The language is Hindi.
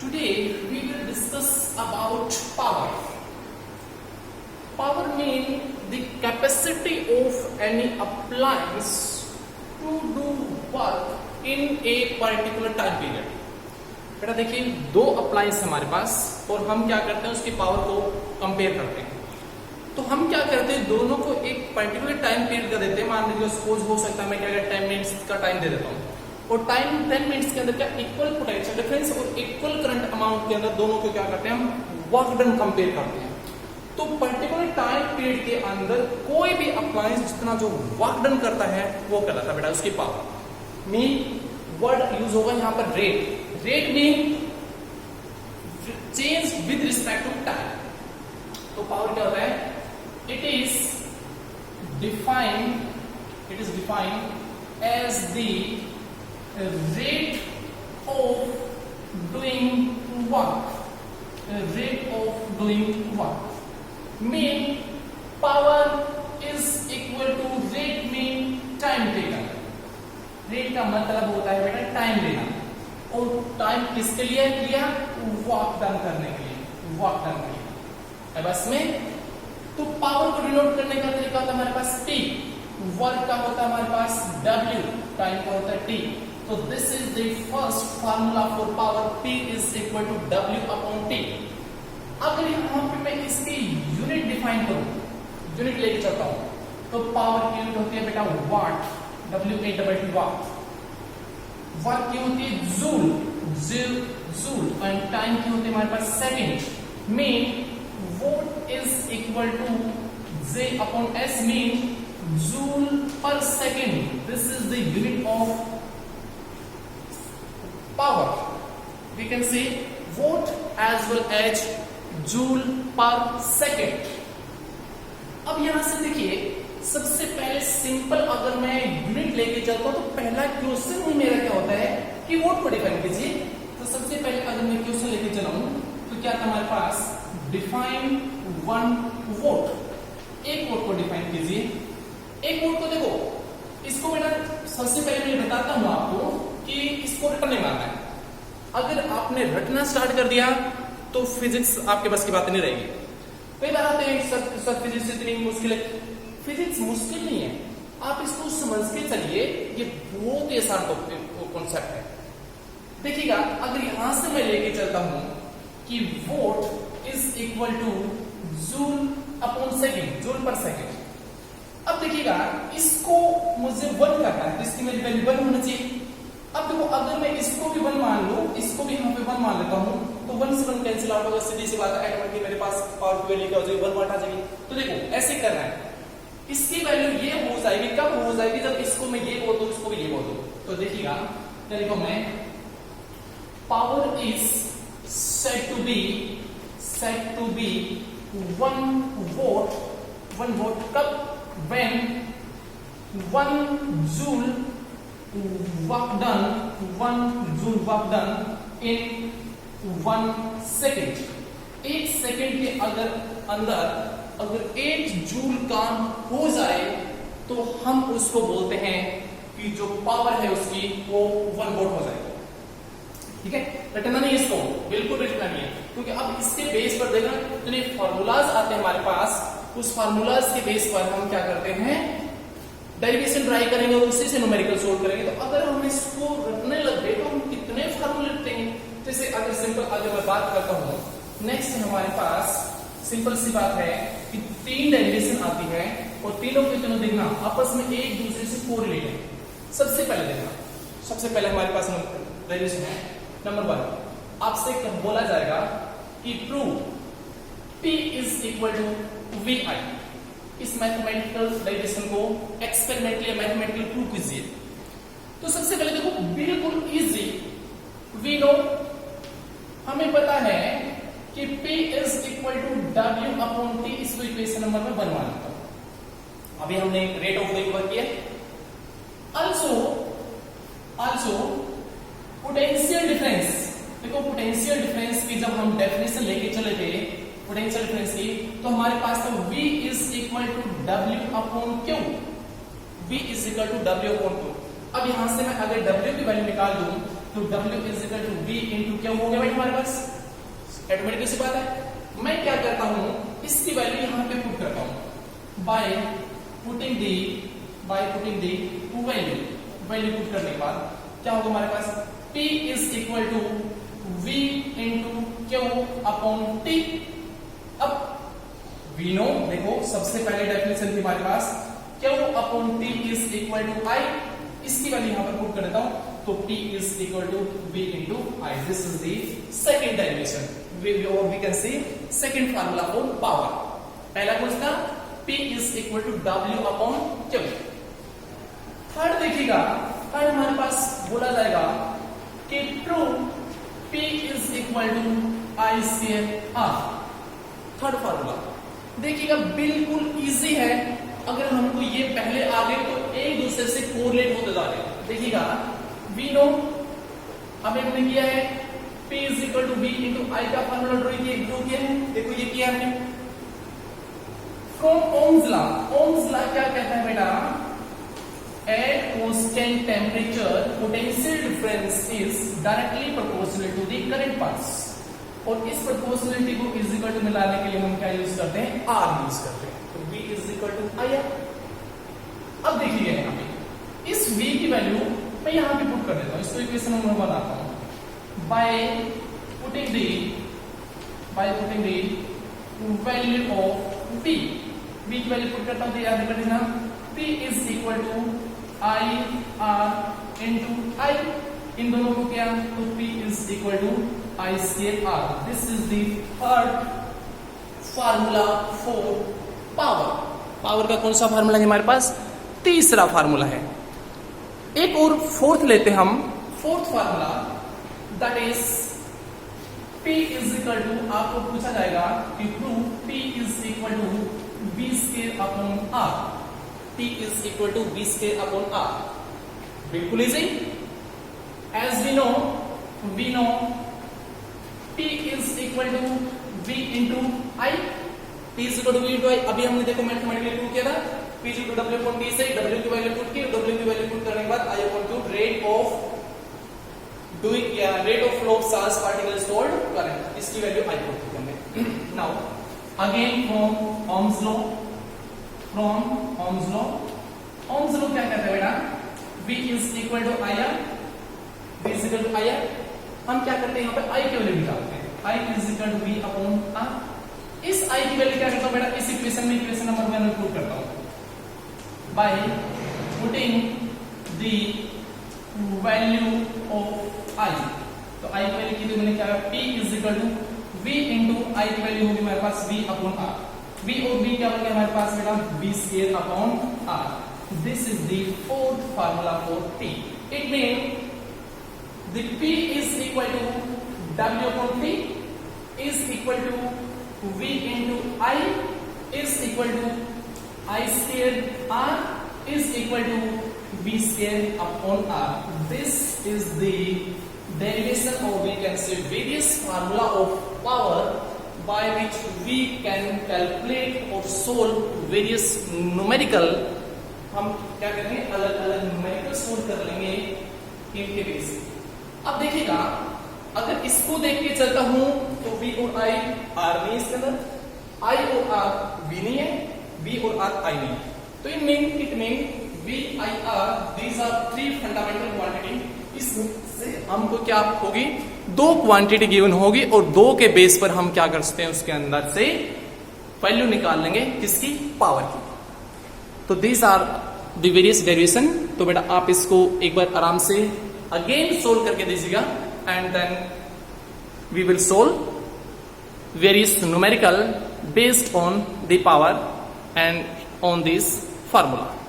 Today we will discuss about power. Power means the capacity of any appliance to do work in a particular time period. बेटा देखिए, दो अप्लायंस हमारे पास और हम क्या करते हैं उसकी पावर को कंपेयर करते हैं। तो हम क्या करते हैं, दोनों को एक पर्टिकुलर टाइम पीरियड का देते हैं। मान लीजिए सपोज हो सकता है मैं क्या 10 मिनट्स का टाइम दे देता हूँ और टाइम 10 मिनट्स के अंदर क्या इक्वल पोटेंशियल डिफरेंस और इक्वल करंट अमाउंट के अंदर दोनों को क्या करते हैं, हम वर्क डन कंपेयर करते हैं। तो पर्टिकुलर टाइम पीरियड के अंदर कोई भी अप्लायंस जितना जो वर्क डन करता है वो कहलाता है बेटा उसकी पावर। मीन वर्ड यूज होगा यहाँ पर rate. Rate mean change with respect to time. तो पावर क्या होता है, it is defined as the rate of doing work. Mean power is equal to rate mean time taken. Rate का मतलब होता है बेटा टाइम लेना, और टाइम किसके लिए लिया, वर्क डन करने के लिए, वर्क डन के लिए। अब इसमें तो पावर को डिनोट करने का तरीका होता है हमारे पास T, वर्क का होता है हमारे पास W, टाइम का होता है T। तो this is the first formula for power, P is equal to W upon T। अगर यहाँ पे मैं इसकी यूनिट डिफाइन करूं, यूनिट लेके चलता हूं, तो पावर की यूनिट होती है बेटा वाट, W-A-T-T वाट। वर्क की होती है जूल, जूल, एंड टाइम की होती है हमारे पास second. Mean Watt is equal to J upon S, mean joule per second. This is the unit of power. We can say watt as well as joule per second. अब यहां से देखिए, सबसे पहले सिंपल अगर मैं यूनिट लेके चलता हूं तो पहला क्वेश्चन ही मेरा क्या होता है कि वोट को डिफाइन कीजिए। तो सबसे पहले अगर मैं क्वेश्चन लेके चलाऊं तो क्या था हमारे पास, डिफाइन वन वोट। एक वोट को डिफाइन कीजिए। एक वोट को देखो, इसको बेटा सबसे पहले मैं बताता हूं आपको कि इसको रटने नहीं मारना है। अगर आपने रटना स्टार्ट कर दिया तो फिजिक्स आपके बस की बात नहीं रहेगी। कई बार आते हैं सर फिजिक्स इतनी मुश्किल है। फिजिक्स मुश्किल नहीं है, आप इसको समझ के चलिए, ये बहुत ही आसान कॉन्सेप्ट है। देखिएगा, अगर यहां से मैं लेके चलता हूं कि vote is equal two joule upon second, joule पर सेकेंड। अब देखिएगा, इसको मुझे 1 करना है तो इसकी मेरी वैल्यू 1 होना चाहिए। अब देखो, अगर मैं इसको भी 1 मान लूं, इसको भी यहाँ पे 1 मान लेता हूं, तो 1 से 1 कैंसिल आउट होगा, सीधी सी बात है, ऑटोमेटिकली मेरे पास पावर की वैल्यू क्या हो जाएगी, 1 वाट आ जाएगी। तो देखो ऐसे करना है, इसकी वैल्यू ये हो जाएगी, कब हो जाएगी, जब इसको मैं ये बोल दूं, इसको भी ये बोल दूं। तो देखिएगा, देखो मैं power is said to be 1 watt कब, when 1 joule work done in 1 second। 1 second के अंदर अगर 1 जूल काम हो जाए तो हम उसको बोलते हैं कि जो पावर है उसकी वो 1 वोट हो जाएगी। ठीक है, रटना नहीं इसको, बिल्कुल रटना नहीं है, क्योंकि अब इसके बेस पर देखना इतने फार्मूलाज आते हैं हमारे पास। उस फार्मूलाज के बेस पर हम क्या करते हैं, डेरिवेशन ट्राई करेंगे और उसी से न्यूमेरिकल सोल्व करेंगे। तो अगर हम इसको रटने लग गए तो हम कितने फार्मूले रटते हैं। जैसे अगर सिंपल अगर मैं बात करता हूँ, नेक्स्ट हमारे पास सिंपल सी बात है कि 3 डेरिवेशन आती है और तीनों के तीनों देखना आपस में एक दूसरे से कोरिलेट है। सबसे पहले हमारे पास डेरिवेशन है नंबर 1। आपसे बोला जाएगा कि prove P is equal to VI। इस मैथमेटिकल डेरिवेशन को एक्सपेरिमेंटली मैथमेटिकली प्रूव कीजिए। तो सबसे पहले देखो, बिल्कुल इजी, वी नो, हमें पता है कि P is equal to W upon T। इसको इक्वेशन नंबर में बनवा लेता हूं। अभी हमने रेट ऑफ वेव वर्क किया। आल्सो पोटेंशियल डिफरेंस, देखो पोटेंशियल डिफरेंस की जब हम डेफिनेशन लेके चले थे पोटेंशियल डिफरेंस की, तो हमारे पास तो V is equal to W upon Q। V is equal to W upon Q। अब यहां से मैं अगर W की वैल्यू निकाल दूं तो W is equal to V into क्या हो गया भाई हमारे पास, ऑटोमेटिक सी बात है। मैं क्या करता हूं, इसकी वैल्यू यहां पे पुट करता हूं by putting the value put करने के बाद क्या होगा हमारे पास, P is equal to V into Q upon T। अब वी नो, देखो सबसे पहले डेफिनेशन थी हमारे पास Q upon T is equal to I, इसकी वैल्यू यहां पर पुट कर देता हूं, तो P is equal to V into I। This is the second definition, we can see second formula for power. पहला कौन सा, P is equal to W upon Q। Third देखिएगा, थर्ड हमारे पास बोला जाएगा कि true P is equal to I square R। Third formula देखिएगा बिल्कुल इजी है, अगर हमको ये पहले आ गए तो एक दूसरे से कोरिलेट होते जा रहे हैं। देखिएगा वी नो, अब हमने किया है P is equal to V into I का फार्मूला ड्रॉ किया है, देखो ये किया हमने फ्रॉम ओम्स लॉ क्या कहता है बेटा, at constant temperature potential difference is directly proportional to the current pass. और इस प्रोपोर्शनलिटी को इज इक्वल टू मिलाने के लिए हम क्या यूज करते हैं, R यूज करते हैं, तो V is equal to I। अब देखिए यहाँ पे इस V की वैल्यू मैं यहाँ पे पुट कर देता हूँ, इसको इक्वेशन नंबर बनाता हूँ by putting the value of V की वैल्यू पुट करता हूँ, तो याद कर देना P is equal to I R into I, इन दोनों को क्या, तो P is equal to I square R। This is the third formula for power. Power का कौन सा फार्मूला है हमारे पास, तीसरा फार्मूला है। एक और फोर्थ लेते हम, fourth formula that is P is equal to, आपको पूछा जाएगा कि to P is equal to V square upon R। P is equal to V square upon R, बिल्कुल easy. As we know P is equal to V into I, P is equal to V into I। अभी हमने देखो मैथमेटिकली प्रूव किया था, P is equal to W upon T से W की वैल्यू पुट की, W की वैल्यू पुट करने के बाद I upon to rate of flow of charge particle sold current, इसकी वैल्यू I पुट की हमने। Now again from Ohm's law क्या कहता है बेटा, V is equal to IR, V is equal to IR। हम क्या करते हैं यहाँ पे I की वैल्यू निकालते हैं, I is equal to V upon R। इस I की वैल्यू क्या करता हूँ बेटा, इस इक्वेशन में इक्वेशन नंबर वन में पुट करता हूँ by putting the value of I। तो I की वैल्यू की तो मैंने क्या, P is equal to V into I की वैल्यू होगी हमारे पास V अपॉन R। V और V क्या होगा हमारे पास बेटा, V square upon R। This is the fourth formula for P। It mean the P is equal to W upon T is equal to V into I is equal to I square R is equal to V square upon R. This is the derivation, or we can say various formula of power by which we can calculate or solve various numerical, हम क्या करेंगे, अलग अलग numerical solve कर लेंगे इनके बेस। अब देखिएगा, अगर इसको देख के चलता हूं तो V और I R नहीं इसके अंदर, I और R V नहीं है, V और R I नहीं। तो it mean V I R these are three fundamental quantity। इससे हमको क्या होगी, दो क्वांटिटी गिवन होगी और दो के बेस पर हम क्या कर सकते हैं, उसके अंदर से वैल्यू निकाल लेंगे, किसकी, पावर की। तो these are the various derivation. तो बेटा आप इसको एक बार आराम से अगेन सोल्व करके दीजिएगा, and then we will solve various numerical based on the power and on this formula.